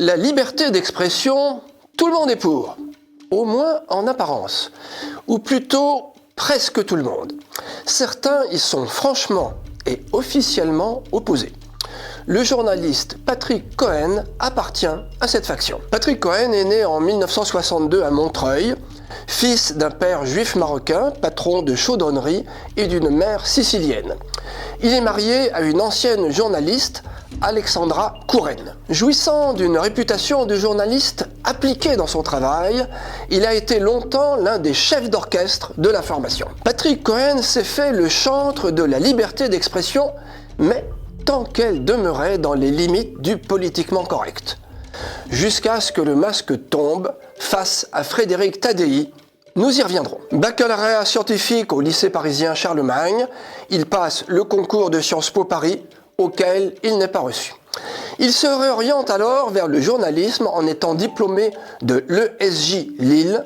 La liberté d'expression, tout le monde est pour, au moins en apparence, ou plutôt presque tout le monde. Certains y sont franchement et officiellement opposés. Le journaliste Patrick Cohen appartient à cette faction. Patrick Cohen est né en 1962 à Montreuil, fils d'un père juif marocain, patron de chaudronnerie, et d'une mère sicilienne. Il est marié à une ancienne journaliste, Alexandra Kouren. Jouissant d'une réputation de journaliste appliqué dans son travail, il a été longtemps l'un des chefs d'orchestre de l'information. Patrick Cohen s'est fait le chantre de la liberté d'expression, mais tant qu'elle demeurait dans les limites du politiquement correct. Jusqu'à ce que le masque tombe face à Frédéric Tadei. Nous y reviendrons. Baccalauréat scientifique au lycée parisien Charlemagne, il passe le concours de Sciences Po Paris, auquel il n'est pas reçu. Il se réoriente alors vers le journalisme en étant diplômé de l'ESJ Lille,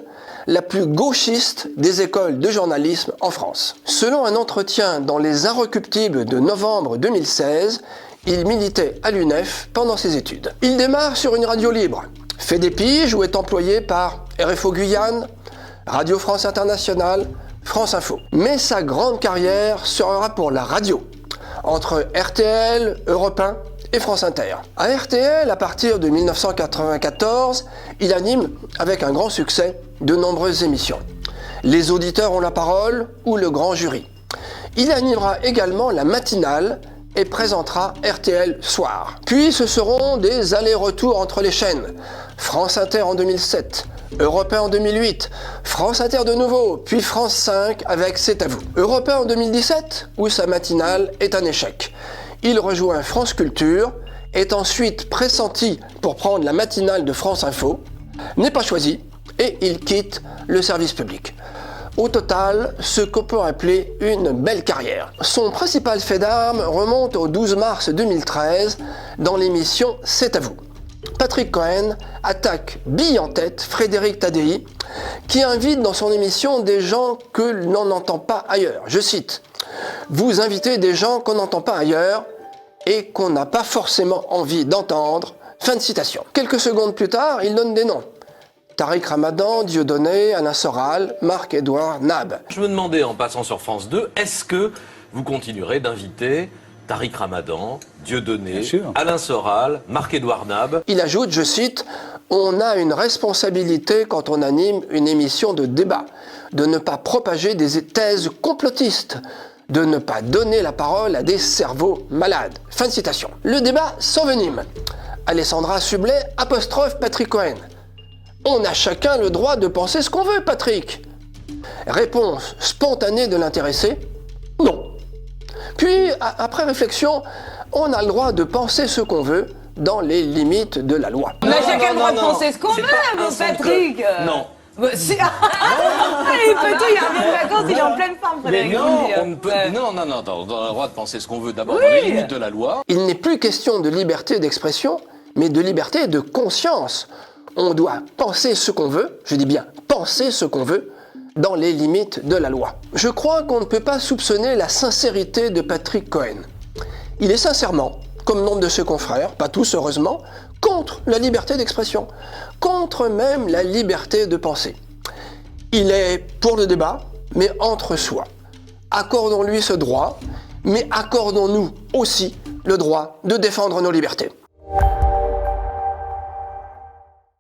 la plus gauchiste des écoles de journalisme en France. Selon un entretien dans Les Inrecuptibles de novembre 2016, il militait à l'UNEF pendant ses études. Il démarre sur une radio libre, fait des piges ou est employé par RFO Guyane, Radio France Internationale, France Info. Mais sa grande carrière sera pour la radio, entre RTL, Europe 1 et France Inter. À RTL, à partir de 1994, il anime avec un grand succès de nombreuses émissions. Les auditeurs ont la parole ou le grand jury. Il animera également la matinale et présentera RTL Soir. Puis ce seront des allers-retours entre les chaînes. France Inter en 2007, Europe 1 en 2008, France Inter de nouveau, puis France 5 avec C'est à vous. Europe 1 en 2017, où sa matinale est un échec. Il rejoint France Culture, est ensuite pressenti pour prendre la matinale de France Info, n'est pas choisi et il quitte le service public. Au total, ce qu'on peut appeler une belle carrière. Son principal fait d'armes remonte au 12 mars 2013 dans l'émission C'est à vous. Patrick Cohen attaque bille en tête Frédéric Tadei, qui invite dans son émission des gens que l'on n'entend pas ailleurs. Je cite « Vous invitez des gens qu'on n'entend pas ailleurs et qu'on n'a pas forcément envie d'entendre ». Fin de citation. Quelques secondes plus tard, il donne des noms. Tariq Ramadan, Dieudonné, Alain Soral, Marc-Édouard Nab. Je me demandais en passant sur France 2, est-ce que vous continuerez d'inviter Tariq Ramadan, Dieudonné, Alain Soral, Marc-Édouard Nab? Il ajoute, je cite, « On a une responsabilité quand on anime une émission de débat, de ne pas propager des thèses complotistes, de ne pas donner la parole à des cerveaux malades. » Fin de citation. Le débat s'envenime. Alessandra Sublet apostrophe Patrick Cohen. « On a chacun le droit de penser ce qu'on veut, Patrick !» Réponse spontanée de l'intéressé, « Non. » Puis, après réflexion, on a le droit de penser ce qu'on veut dans les limites de la loi. Mais chacun a le droit de penser ce qu'on veut, mon Patrick. Non. Si... il peut tout, il revient de vacances, il est en pleine forme, Frédéric. Non, on ne peut... non, on a le droit de penser ce qu'on veut d'abord dans les limites de la loi. Il n'est plus question de liberté d'expression, mais de liberté de conscience. On doit penser ce qu'on veut, je dis bien penser ce qu'on veut, dans les limites de la loi. Je crois qu'on ne peut pas soupçonner la sincérité de Patrick Cohen. Il est sincèrement, comme nombre de ses confrères, pas tous heureusement, contre la liberté d'expression, contre même la liberté de penser. Il est pour le débat, mais entre soi. Accordons-lui ce droit, mais accordons-nous aussi le droit de défendre nos libertés.